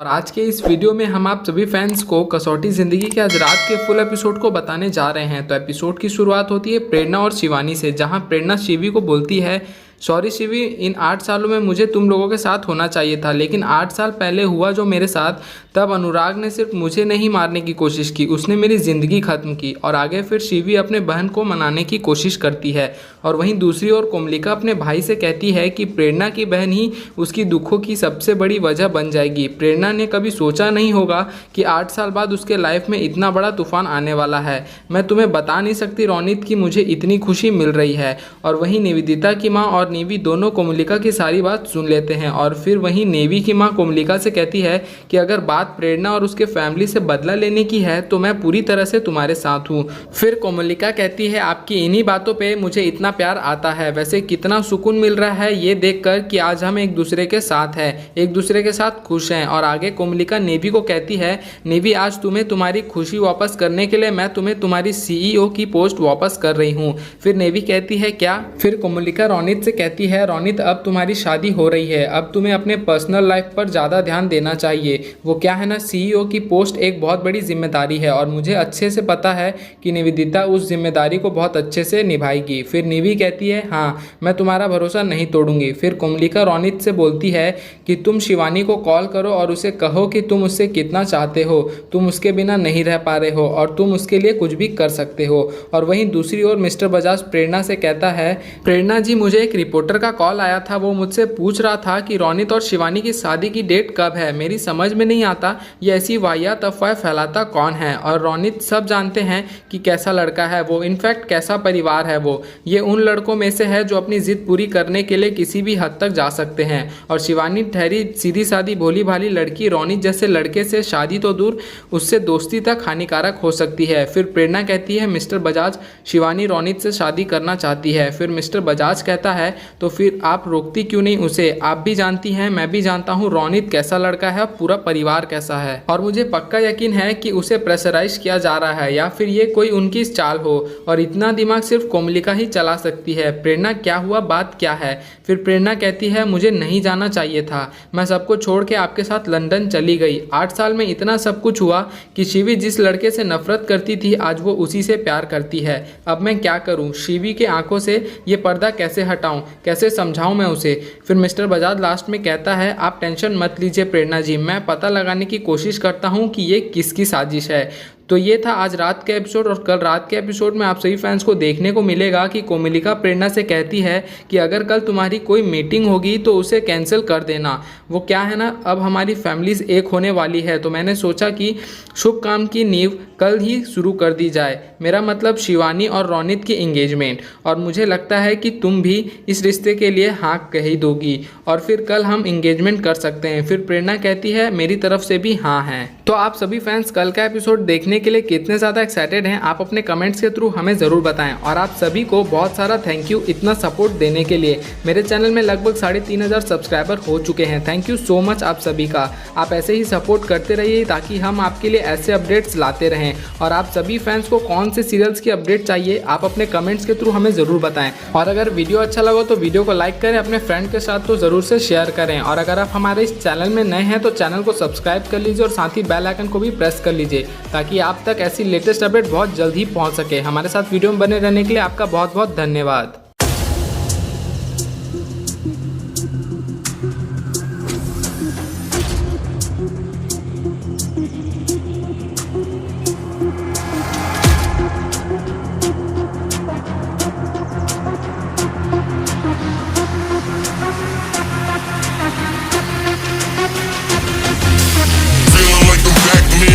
और आज के इस वीडियो में हम आप सभी फैंस को कसौटी ज़िंदगी के आज रात के फुल एपिसोड को बताने जा रहे हैं। तो एपिसोड की शुरुआत होती है प्रेरणा और शिवानी से, जहां प्रेरणा शिवी को बोलती है, सॉरी शिवी, इन 8 सालों में मुझे तुम लोगों के साथ होना चाहिए था, लेकिन 8 साल पहले हुआ जो मेरे साथ, तब अनुराग ने सिर्फ मुझे नहीं मारने की कोशिश की, उसने मेरी ज़िंदगी ख़त्म की। और आगे फिर शिवी अपने बहन को मनाने की कोशिश करती है। और वहीं दूसरी ओर कोमलिका अपने भाई से कहती है कि प्रेरणा की बहन ही उसकी दुखों की सबसे बड़ी वजह बन जाएगी। प्रेरणा ने कभी सोचा नहीं होगा कि 8 साल बाद उसके लाइफ में इतना बड़ा तूफान आने वाला है। मैं तुम्हें बता नहीं सकती रोनित कि मुझे इतनी खुशी मिल रही है। और वहीं निवेदिता की माँ और नेवी दोनों कोमलिका की सारी बात सुन लेते हैं। और फिर वहीं नेवी की माँ कोमलिका से कहती है कि अगर बात प्रेरणा और उसके फैमिली से बदला लेने की है तो मैं पूरी तरह से तुम्हारे साथ हूँ। फिर कोमलिका कहती है, आपकी इन्हीं बातों पे मुझे इतना प्यार आता है। वैसे कितना सुकून मिल रहा है ये देखकर कि आज हम एक दूसरे के साथ हैं, एक दूसरे के साथ खुश हैं। और आगे कोमलिका नेवी को कहती है, नेवी आज तुम्हें तुम्हारी खुशी वापस करने के लिए मैं तुम्हें तुम्हारी CEO की पोस्ट वापस कर रही हूँ। फिर नेवी कहती है, क्या? फिर कोमलिका रोनित से कहती है, रोनित अब तुम्हारी शादी हो रही है, अब तुम्हें अपने पर्सनल लाइफ पर ज़्यादा ध्यान देना चाहिए। वो क्या है ना, CEO की पोस्ट एक बहुत बड़ी जिम्मेदारी है और मुझे अच्छे से पता है कि निवेदिता उस जिम्मेदारी को बहुत अच्छे से निभाएगी। फिर नेवी कहती है, हाँ मैं तुम्हारा भरोसा नहीं तोड़ूंगी। फिर कोमलिका रोनित से बोलती है कि तुम शिवानी को कॉल करो और उसे कहो कि तुम उससे कितना चाहते हो, तुम उसके बिना नहीं रह पा रहे हो और तुम उसके लिए कुछ भी कर सकते हो। और वहीं दूसरी ओर मिस्टर बजाज प्रेरणा से कहता है, प्रेरणा जी मुझे एक रिपोर्टर का कॉल आया था, वो मुझसे पूछ रहा था कि रोनित और शिवानी की शादी की डेट कब है। मेरी समझ में नहीं आता ये ऐसी वाहियात अफवाह फैलाता कौन है। और रोनित सब जानते हैं कि कैसा लड़का है वो, इनफैक्ट कैसा परिवार है वो, ये उन लड़कों में से है जो अपनी जिद पूरी करने के लिए किसी भी हद तक जा सकते हैं। और शिवानी ठहरी सीधी सादी भोली भाली लड़की, रोनित जैसे लड़के से शादी तो दूर उससे दोस्ती तक हानिकारक हो सकती है। फिर प्रेरणा कहती है, मिस्टर बजाज शिवानी रोनित से शादी करना चाहती है। फिर मिस्टर बजाज कहता है, तो फिर आप रोकती क्यों नहीं उसे? आप भी जानती हैं, मैं भी जानता हूँ रोनित कैसा लड़का है, पूरा परिवार कैसा है। और मुझे पक्का यकीन है कि उसे प्रेशराइज किया जा रहा है या फिर ये कोई उनकी चाल हो और इतना दिमाग सिर्फ कोमलिका ही चला सकती है। प्रेरणा क्या हुआ, बात क्या है? फिर प्रेरणा कहती है, मुझे नहीं जाना चाहिए था, मैं सबको छोड़ के आपके साथ लंदन चली गई। 8 साल में इतना सब कुछ हुआ कि शिवी जिस लड़के से नफरत करती थी आज वो उसी से प्यार करती है। अब मैं क्या करूं? शिवी के आंखों से ये पर्दा कैसे हटाऊं, कैसे समझाऊं मैं उसे? फिर मिस्टर बजाज लास्ट में कहता है, आप टेंशन मत लीजिए प्रेरणा जी, मैं पता लगाने की कोशिश करता हूं कि ये किसकी साजिश है। तो ये था आज रात का एपिसोड। और कल रात के एपिसोड में आप सभी फैंस को देखने को मिलेगा कि कोमलिका प्रेरणा से कहती है कि अगर कल तुम्हारी कोई मीटिंग होगी तो उसे कैंसिल कर देना। वो क्या है ना, अब हमारी फैमिलीज एक होने वाली है तो मैंने सोचा कि शुभ काम की नींव कल ही शुरू कर दी जाए, मेरा मतलब शिवानी और रोनित की एंगेजमेंट। और मुझे लगता है कि तुम भी इस रिश्ते के लिए हाँ कह ही दोगी और फिर कल हम एंगेजमेंट कर सकते हैं। फिर प्रेरणा कहती है, मेरी तरफ से भी हाँ है। तो आप सभी फैंस कल का एपिसोड देखने के लिए कितने ज़्यादा एक्साइटेड हैं, आप अपने कमेंट्स के थ्रू हमें ज़रूर बताएं। और आप सभी को बहुत सारा थैंक यू इतना सपोर्ट देने के लिए। मेरे चैनल में लगभग 3500 सब्सक्राइबर हो चुके हैं। थैंक यू सो मच आप सभी का। आप ऐसे ही सपोर्ट करते रहिए ताकि हम आपके लिए ऐसे अपडेट्स लाते रहें। और आप सभी फैंस को कौन से सीरियल्स की अपडेट चाहिए आप अपने कमेंट्स के थ्रू हमें ज़रूर बताएं। और अगर वीडियो अच्छा लगा तो वीडियो को लाइक करें, अपने फ्रेंड के साथ तो ज़रूर से शेयर करें। और अगर आप हमारे इस चैनल में नए हैं तो चैनल को सब्सक्राइब कर लीजिए और साथ ही बेल आइकन को भी प्रेस कर लीजिए ताकि आप तक ऐसी लेटेस्ट अपडेट बहुत जल्द ही पहुंच सके। हमारे साथ वीडियो में बने रहने के लिए आपका बहुत बहुत धन्यवाद।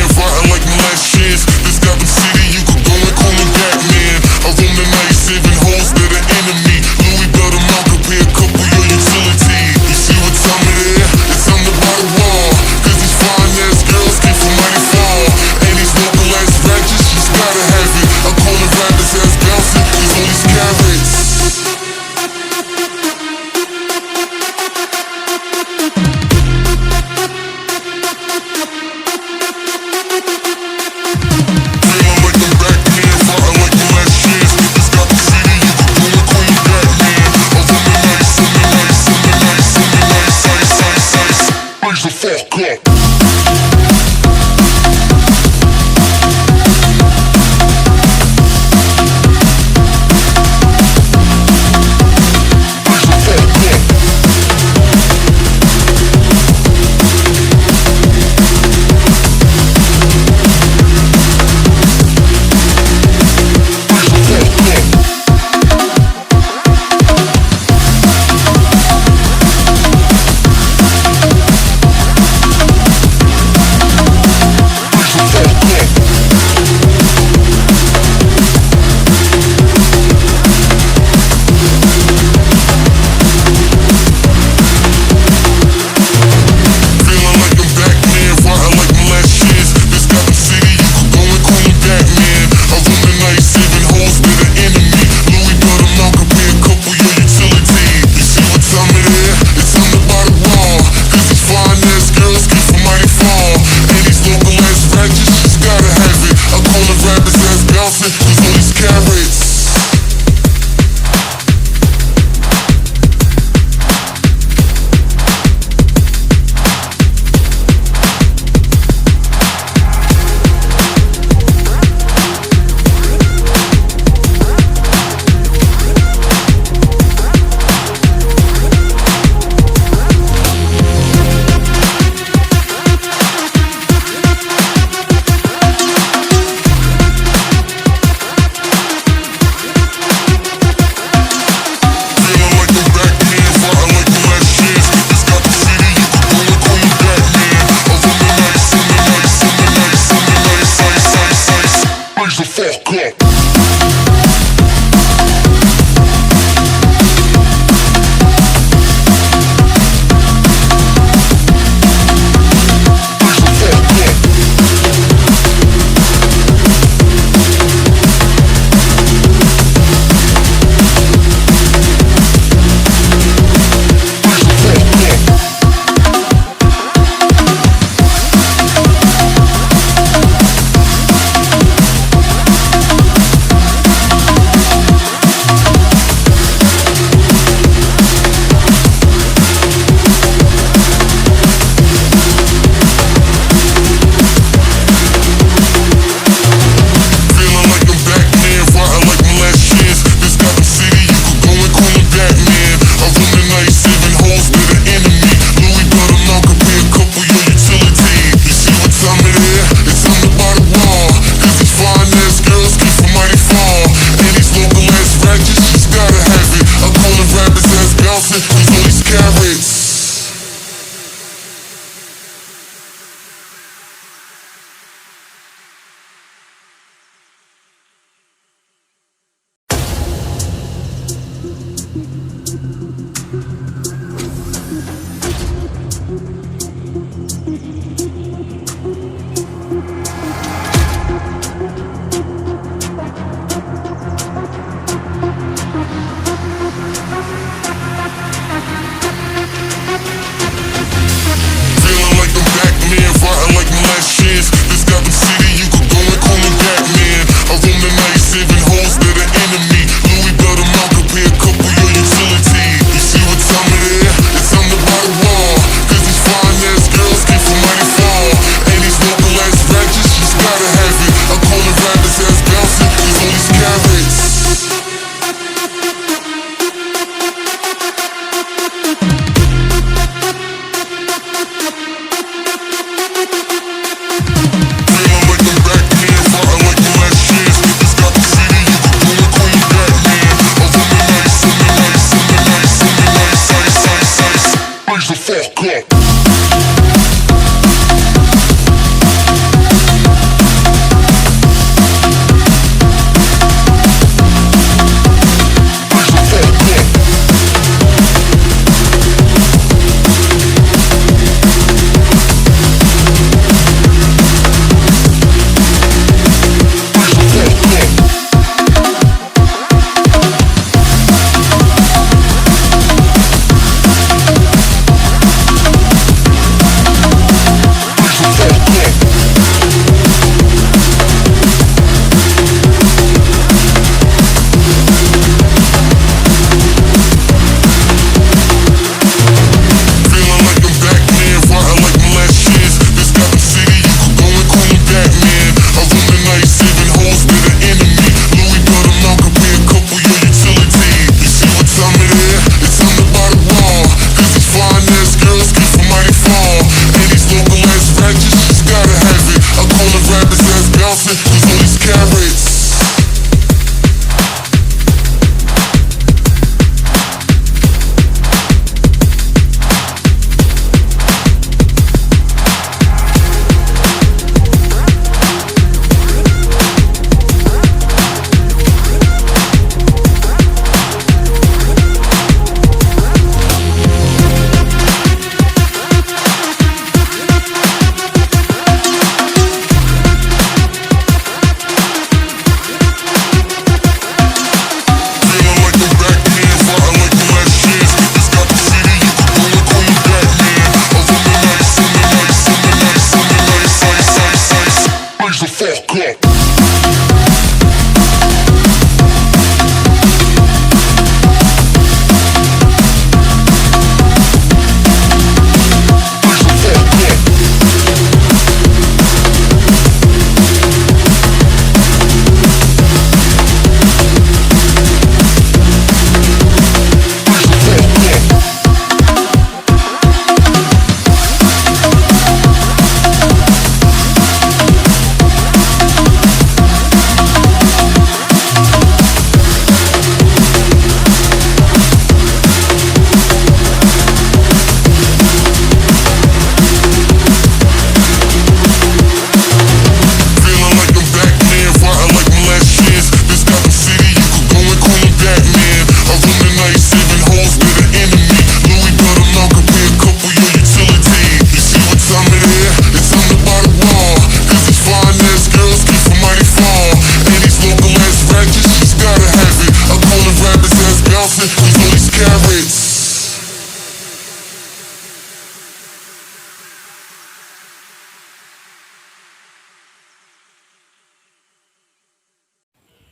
Rotten like my last chance. This Gotham City, you could go and call me Batman. I roam the night, saving hoes that are in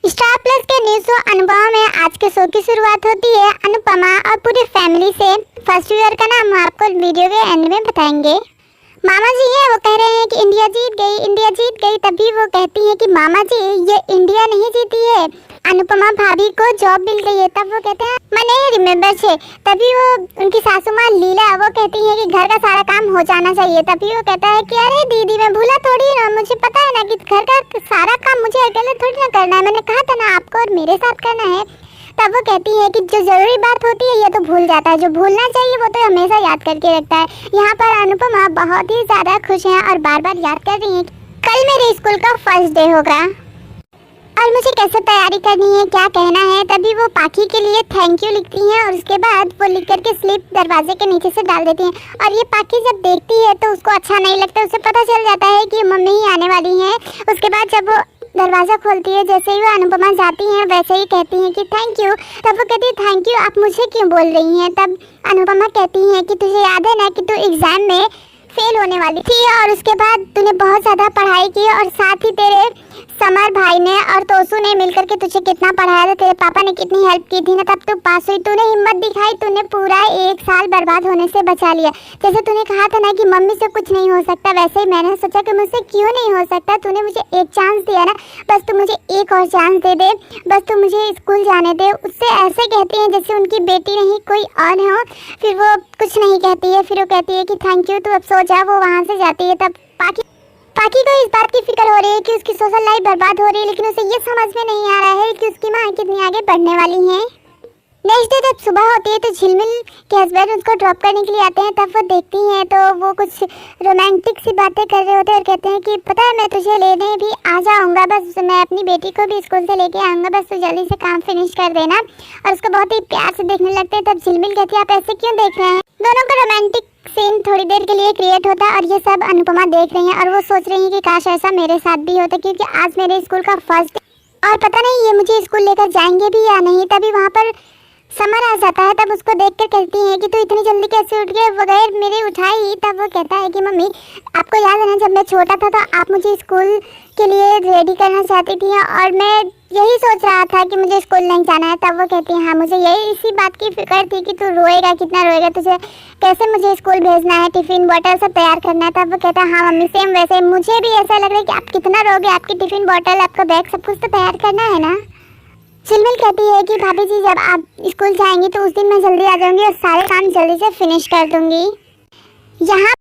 star plus के न्यूज़ शो अनुपमा में आज के शो की शुरुआत होती है अनुपमा और पूरी फैमिली से। फर्स्ट व्यूअर का नाम हम आपको वीडियो के एंड में बताएंगे। मामा जी हैं, वो कह रहे हैं कि इंडिया जीत गई, इंडिया जीत गई। तभी वो कहती हैं कि मामा जी ये इंडिया नहीं जीती है, अनुपमा भाभी को जॉब मिल गई है। तब वो कहते हैं मैं नहीं रिमेम्बर छे। तभी वो उनकी सासू माँ लीला वो कहती है कि घर का सारा काम हो जाना चाहिए। तभी वो कहता है कि अरे दीदी मैं भूला थोड़ी ना, मुझे पता है ना कि घर का सारा काम मुझे अकेले थोड़ी ना करना है, मैंने कहा था ना आपको और मेरे साथ करना है। तब वो कहती है कि जो जरूरी बात होती है ये तो भूल जाता है, जो भूलना चाहिए वो तो हमेशा याद करके रखता है। यहाँ पर अनुपमा बहुत ही ज़्यादा खुश हैं और बार बार याद कर रही हैं कल मेरे स्कूल का फर्स्ट डे होगा और मुझे कैसे तैयारी करनी है, क्या कहना है। तभी वो पाखी के लिए थैंक यू लिखती हैं और उसके बाद वो लिख करके स्लिप दरवाजे के नीचे से डाल देती हैं। और ये पाखी जब देखती है तो उसको अच्छा नहीं लगता, उसे पता चल जाता है कि मम्मी ही आने वाली हैं। उसके बाद जब वो दरवाज़ा खोलती है, जैसे ही वो अनुपमा जाती हैं वैसे ही कहती हैं कि थैंक यू। तब वो कहती है थैंक यू, आप मुझे क्यों बोल रही हैं। तब अनुपमा कहती हैं कि तुझे याद है ना कि तू एग्ज़ाम में फेल होने वाली थी और उसके बाद तूने बहुत ज़्यादा पढ़ाई की और साथ ही तेरे समर भाई ने और तोसू ने मिलकर के तुझे कितना पढ़ाया था, तेरे पापा ने कितनी हेल्प की थी ना, तब तू पास हुई। तूने हिम्मत दिखाई, तूने पूरा 1 साल बर्बाद होने से बचा लिया। जैसे तूने कहा था ना कि मम्मी से कुछ नहीं हो सकता, वैसे ही मैंने सोचा कि मुझसे क्यों नहीं हो सकता। तूने मुझे एक चांस दिया ना, बस तू मुझे एक और चांस दे दे, बस तू मुझे स्कूल जाने दे। उससे ऐसे कहती हैं जैसे उनकी बेटी नहीं कोई और हो। फिर वो कुछ नहीं कहती है, फिर वो कहती है कि थैंक यू, तू अब सो जा। वो वहाँ से जाती है। तब पाखी को इस बात की फिक्र हो रही है कि उसकी सोशल लाइफ बर्बाद हो रही है, लेकिन उसे ये समझ में नहीं आ रहा है कि उसकी माँ कितनी आगे बढ़ने वाली हैं। नेक्स्ट डे जब सुबह होती है तो झिलमिल के हस्बैंड उसको ड्रॉप करने के लिए आते हैं। तब वो देखती हैं तो वो कुछ रोमांटिक सी बातें कर रहे होते हैं और कहते हैं कि पता है मैं तुझे लेने भी आ जाऊँगा, बस मैं अपनी बेटी को भी स्कूल से लेके आऊँगा, बस तू जल्दी से काम फिनिश कर देना। और उसको बहुत ही प्यार से देखने लगते हैं। तब झिलमिल कहती है आप ऐसे क्यों देख रहे हैं। दोनों का रोमांटिक सीन थोड़ी देर के लिए क्रिएट होता है और ये सब अनुपमा देख रही हैं और वो सोच रही है कि काश ऐसा मेरे साथ भी होता, क्योंकि आज मेरे स्कूल का फर्स्ट और पता नहीं ये मुझे स्कूल लेकर जाएंगे भी या नहीं। तभी वहाँ पर समर आ जाता है। तब उसको देखकर कहती है कि तू इतनी जल्दी कैसे उठ गए बगैर मेरे उठाए ही। तब वो कहता है कि मम्मी आपको याद है ना जब मैं छोटा था तो आप मुझे स्कूल के लिए रेडी करना चाहती थी और मैं यही सोच रहा था कि मुझे स्कूल नहीं जाना है। तब वो कहती है हाँ मुझे यही इसी बात की फिक्र थी कि तू रोएगा, कितना रोएगा, तुझे कैसे मुझे स्कूल भेजना है, टिफ़िन बॉटल सब तैयार करना है। तब वो कहता है हाँ मम्मी सेम वैसे मुझे भी ऐसा लग रहा है कि आप कितना रोगे, आपकी टिफ़िन बॉटल, आपका बैग सब कुछ तो तैयार करना है ना। झिलमिल कहती है कि भाभी जी जब आप स्कूल जाएंगी तो उस दिन मैं जल्दी आ जाऊंगी और सारे काम जल्दी से फिनिश कर दूंगी। यहाँ